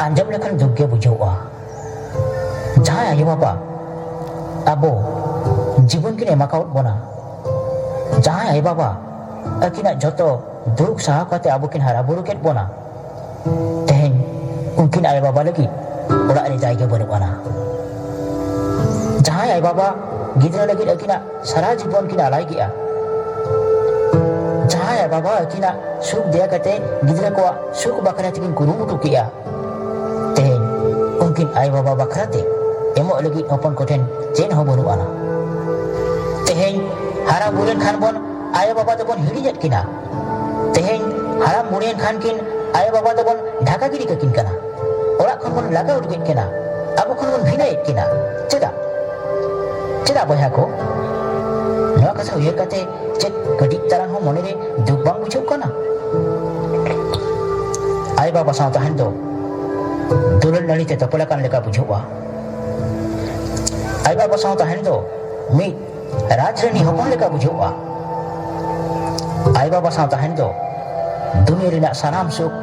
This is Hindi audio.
anjam lekan duge bujuwa jahai ayo baba abo जीवन की एमाकाउट बना जहाँ आई बाबा अकिना जोतो दुरुक साहा काते आबो किन हरा बुरु केट बना तेहेन उनकिन आई बाबा लगी ओड़ा रे जायगा बनुआना जहाँ आई बाबा गिद्रा लगी अकिना सारा जीवन किन आलाई गिया जहाँ आई बाबा अकिना सुख दिया कते गिद्रा को सुख बकरा तिकिन कुरुमुटु किया तेहेन उनकिन आई बाबा बकराते एमो लगी ओपन कोठेन चेन हो बनुआना तेहेन हारा बुरेन खान बन आयो बाबा तो बन हिड़ी जट किना तेहेन हारा मुरेन खान किन आयो बाबा तो बन ढाका गिरी का किन कना ओरा खन बन लागा उठगेन किना अब खन बन भिना एक किना चेदा चेदा बया को नवा कसा उयर कते चेक गडी तरंग हो मने रे दुख बांग बुझौ कना आयो बाबा साव तहन दो दुलन नली ते तपला कान लेका बुझौवा आयो बाबा साव तहन दो मी राजरानी हपन लेका बुझौआ आई बाबा साव तहन दो दुनिया रेना सानाम सुख